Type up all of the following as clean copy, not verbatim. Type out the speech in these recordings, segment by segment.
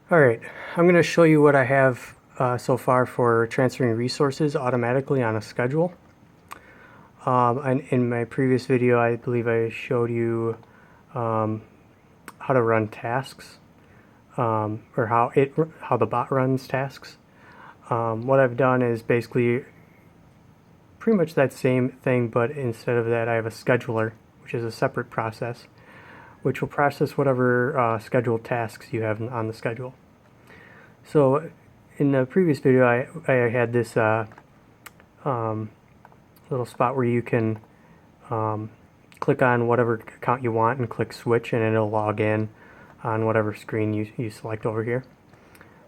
Alright, I'm going to show you what I have so far for transferring resources automatically on a schedule. And in my previous video, I believe I showed you how to run tasks, or how the bot runs tasks. What I've done is basically pretty much that same thing, but instead of that, I have a scheduler, which is a separate process, which will process whatever scheduled tasks you have on the schedule. So in the previous video, I had this little spot where you can click on whatever account you want and click switch, and it'll log in on whatever screen you select over here.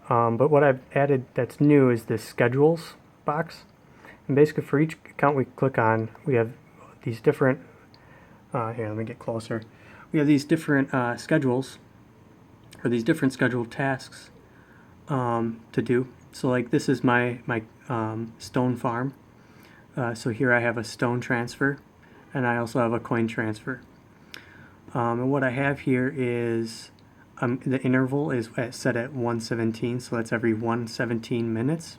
But what I've added that's new is this schedules box. And basically for each account we click on, we have these different, here, let me get closer. We have these different schedules, or these different scheduled tasks to do. So like this is my stone farm. So here I have a stone transfer, and I also have a coin transfer. And what I have here is the interval is set at 117, so that's every 117 minutes.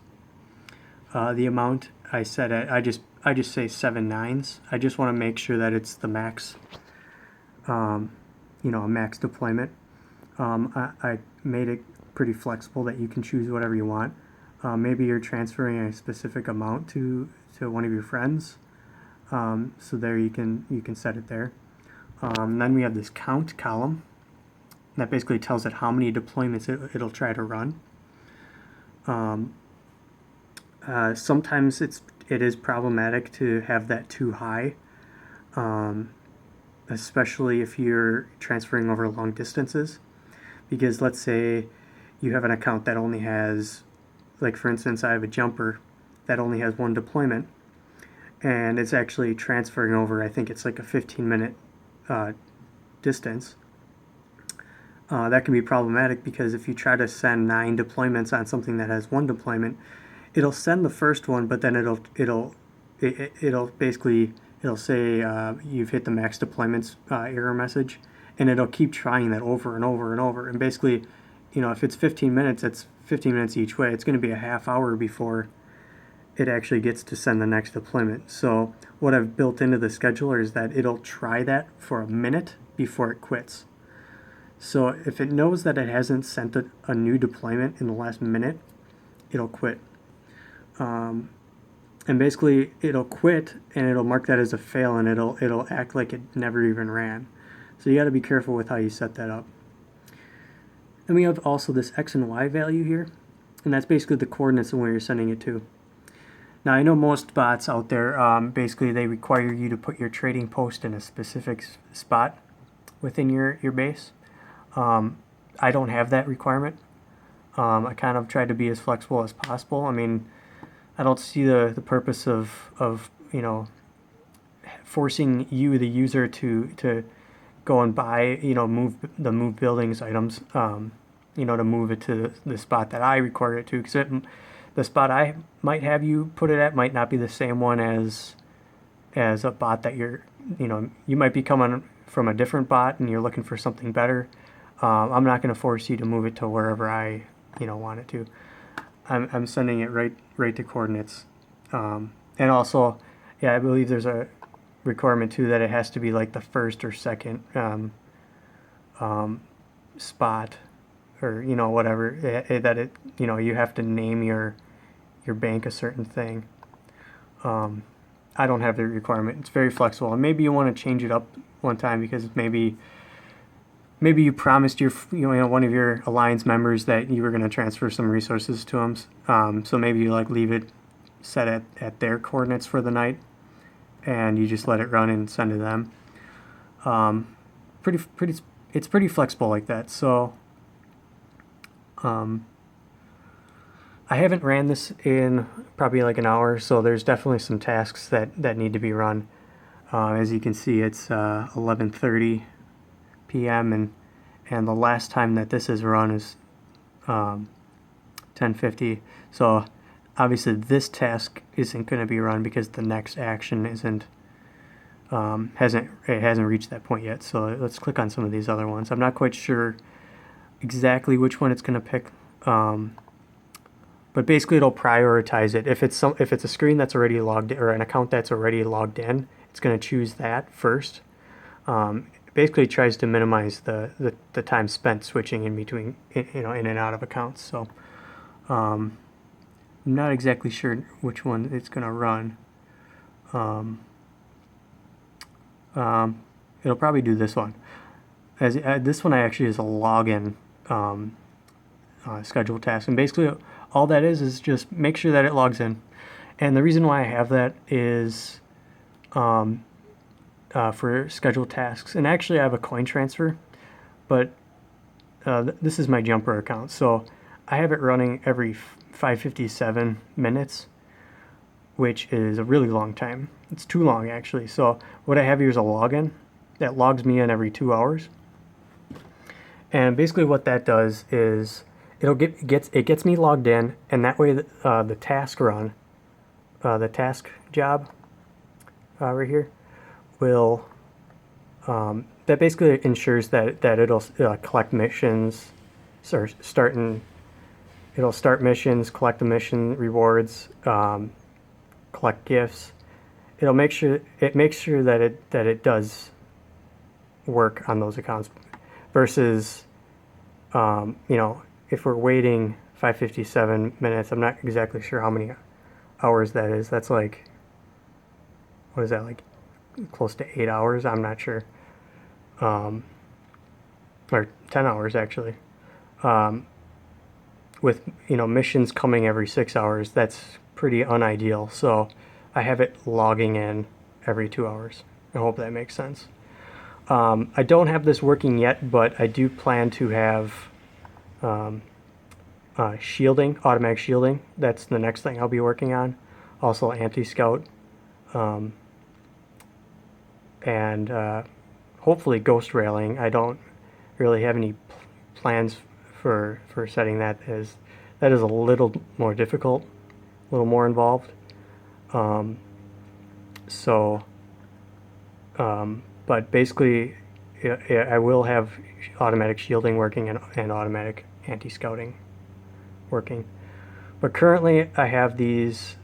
The amount I set at, I just say 7 nines. I just want to make sure that it's the max, a max deployment. I made it pretty flexible that you can choose whatever you want. Maybe you're transferring a specific amount to one of your friends, so there you can set it there. Then we have this count column that basically tells it how many deployments it'll try to run. Sometimes it is problematic to have that too high, especially if you're transferring over long distances, because let's say you have an account that only has, like for instance, I have a jumper that only has one deployment, and it's actually transferring over, I think it's like a 15-minute distance. That can be problematic because if you try to send 9 deployments on something that has one deployment, it'll send the first one, but then it'll say you've hit the max deployments error message, and it'll keep trying that over and over and over. And basically, if it's 15 minutes, it's 15 minutes each way. It's going to be a half hour before it actually gets to send the next deployment. So what I've built into the scheduler is that it'll try that for a minute before it quits. So if it knows that it hasn't sent a new deployment in the last minute, it'll quit. And basically it'll quit and it'll mark that as a fail, and it'll act like it never even ran. So you got to be careful with how you set that up. Then we have also this X and Y value here, and that's basically the coordinates of where you're sending it to. Now I know most bots out there, basically they require you to put your trading post in a specific spot within your base. I don't have that requirement. I kind of tried to be as flexible as possible. I mean, I don't see the purpose of forcing you, the user, to go and buy, move buildings items, to move it to the spot that I require it to, because the spot I might have you put it at might not be the same one as a bot that you might be coming from a different bot and you're looking for something better. I'm not going to force you to move it to wherever I want it to. I'm sending it right to coordinates. And also, yeah, I believe there's a requirement too that it has to be like the first or second spot, or whatever, that it you have to name your bank a certain thing. I don't have the requirement. It's very flexible, and maybe you want to change it up one time because maybe you promised your one of your alliance members that you were going to transfer some resources to them. So maybe you leave it set at their coordinates for the night, and you just let it run and send to them. It's pretty flexible like that. So I haven't ran this in probably like an hour, so there's definitely some tasks that need to be run. As you can see, it's 11:30 p.m. and the last time that this is run is 10:50. So obviously this task isn't going to be run because the next action hasn't reached that point yet. So let's click on some of these other ones. I'm not quite sure exactly which one it's going to pick, but basically it'll prioritize it. If it's a screen that's already logged in, or an account that's already logged in, it's going to choose that first. Basically tries to minimize the time spent switching in between, in and out of accounts. So I'm not exactly sure which one it's going to run. It'll probably do this one. This one actually is a login schedule task, and basically all that is just make sure that it logs in. And the reason why I have that is for scheduled tasks. And actually I have a coin transfer, but this is my jumper account, so I have it running every 557 minutes, which is a really long time. It's too long, actually. So what I have here is a login that logs me in every 2 hours. And basically what that does is it gets me logged in, and that way the task run, the task job right here, will that basically ensures that it'll collect missions, it'll start missions, collect the mission rewards, collect gifts. It makes sure that it does work on those accounts, versus if we're waiting 557 minutes, I'm not exactly sure how many hours that is. That's like, what is that, like close to 8 hours? I'm not sure. Or 10 hours actually. With missions coming every 6 hours, that's pretty unideal. So I have it logging in every 2 hours. I hope that makes sense. I don't have this working yet, but I do plan to have shielding, automatic shielding. That's the next thing I'll be working on. Also anti-scout, and hopefully ghost railing. I don't really have any plans for setting that, as that is a little more difficult, a little more involved. But basically, I will have automatic shielding working and automatic anti-scouting working. But currently, I have these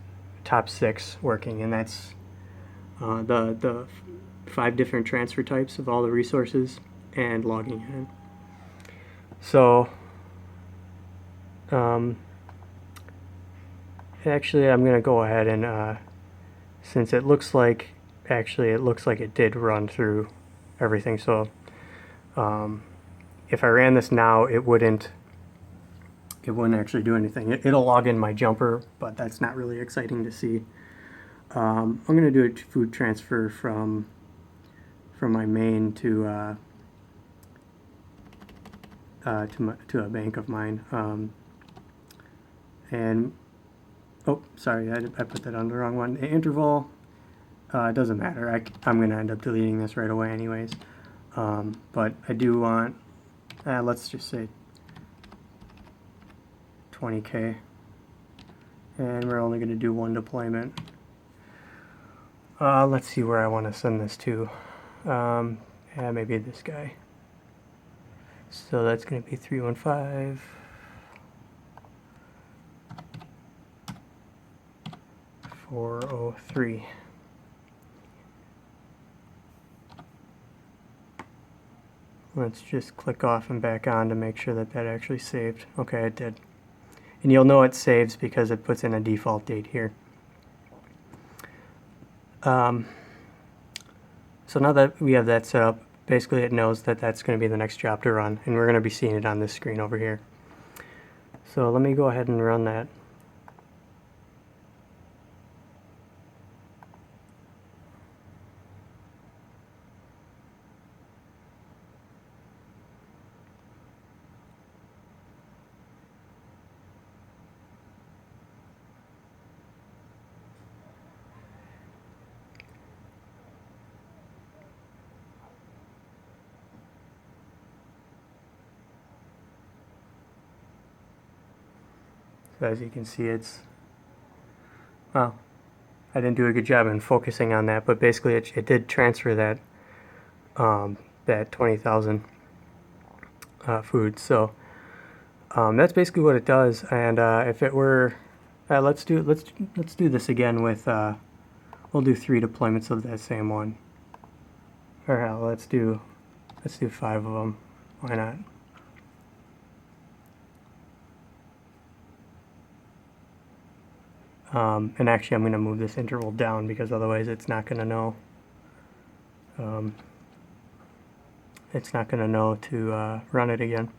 top 6 working, and that's the 5 different transfer types of all the resources and logging in. So, actually, I'm going to go ahead and since it looks like it did run through everything. So if I ran this now, it wouldn't actually do anything. It'll log in my jumper, but that's not really exciting to see. I'm going to do a food transfer from my main to a bank of mine. And oh, sorry, I put that on the wrong one. The interval, it doesn't matter. I'm going to end up deleting this right away anyways. But I do want, let's just say 20K. And we're only going to do 1 deployment. Let's see where I want to send this to. Yeah, maybe this guy. So that's going to be 315. 403. Let's just click off and back on to make sure that actually saved. Okay, it did. And you'll know it saves because it puts in a default date here. So now that we have that set up, basically it knows that that's going to be the next job to run, and we're going to be seeing it on this screen over here. So let me go ahead and run that. So as you can see, well, I didn't do a good job in focusing on that, but basically it did transfer that 20,000 food. So That's basically what it does. And if it were, let's do this again with we'll do 3 deployments of that same one. Or hell, let's do 5 of them. Why not? And actually, I'm going to move this interval down because otherwise it's not going to know. It's not going to know to run it again.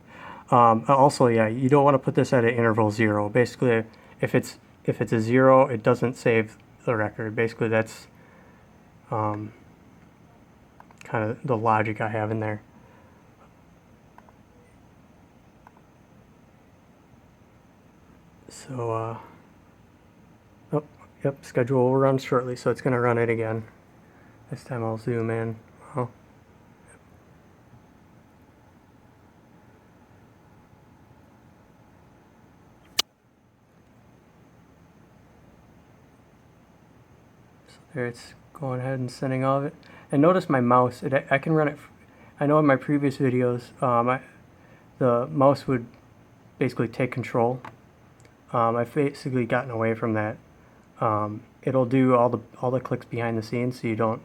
Also, yeah, you don't want to put this at an interval 0. Basically, if it's a 0, it doesn't save the record. Basically, that's kind of the logic I have in there. So, oh, yep, schedule will run shortly, so it's going to run it again. This time I'll zoom in. Oh. So there it's going ahead and sending all of it. And notice my mouse, I can run it. I know in my previous videos, the mouse would basically take control. I've basically gotten away from that. It'll do all the clicks behind the scenes, so you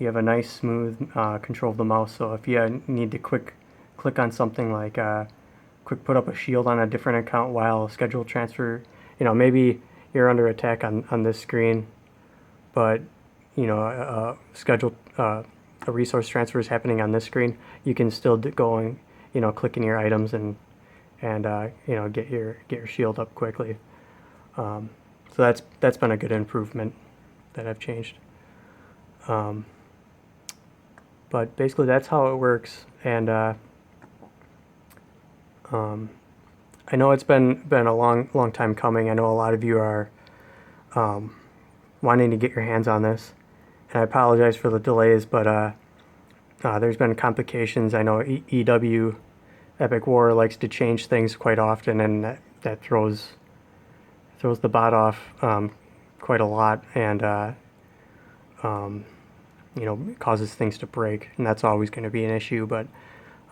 have a nice smooth control of the mouse. So if you need to quick click on something like quick put up a shield on a different account while schedule transfer, maybe you're under attack on this screen, but a resource transfer is happening on this screen, you can still go and clicking your items and get your shield up quickly. So that's been a good improvement that I've changed. But basically that's how it works. And I know it's been a long time coming. I know a lot of you are wanting to get your hands on this, and I apologize for the delays, but there's been complications. I know EW Epic War likes to change things quite often, and that throws the bot off quite a lot, and causes things to break, and that's always going to be an issue. But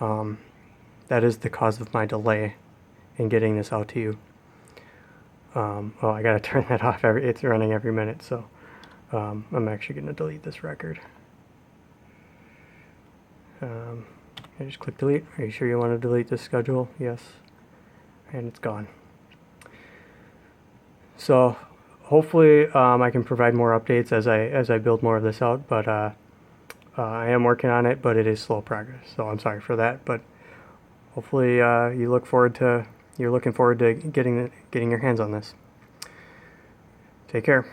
that is the cause of my delay in getting this out to you. Oh, I gotta turn that off. It's running every minute, so I'm actually going to delete this record. I just click delete. Are you sure you want to delete this schedule? Yes. And it's gone. So hopefully I can provide more updates as I build more of this out, but I am working on it, but it is slow progress. So I'm sorry for that, but hopefully you're looking forward to getting your hands on this. Take care.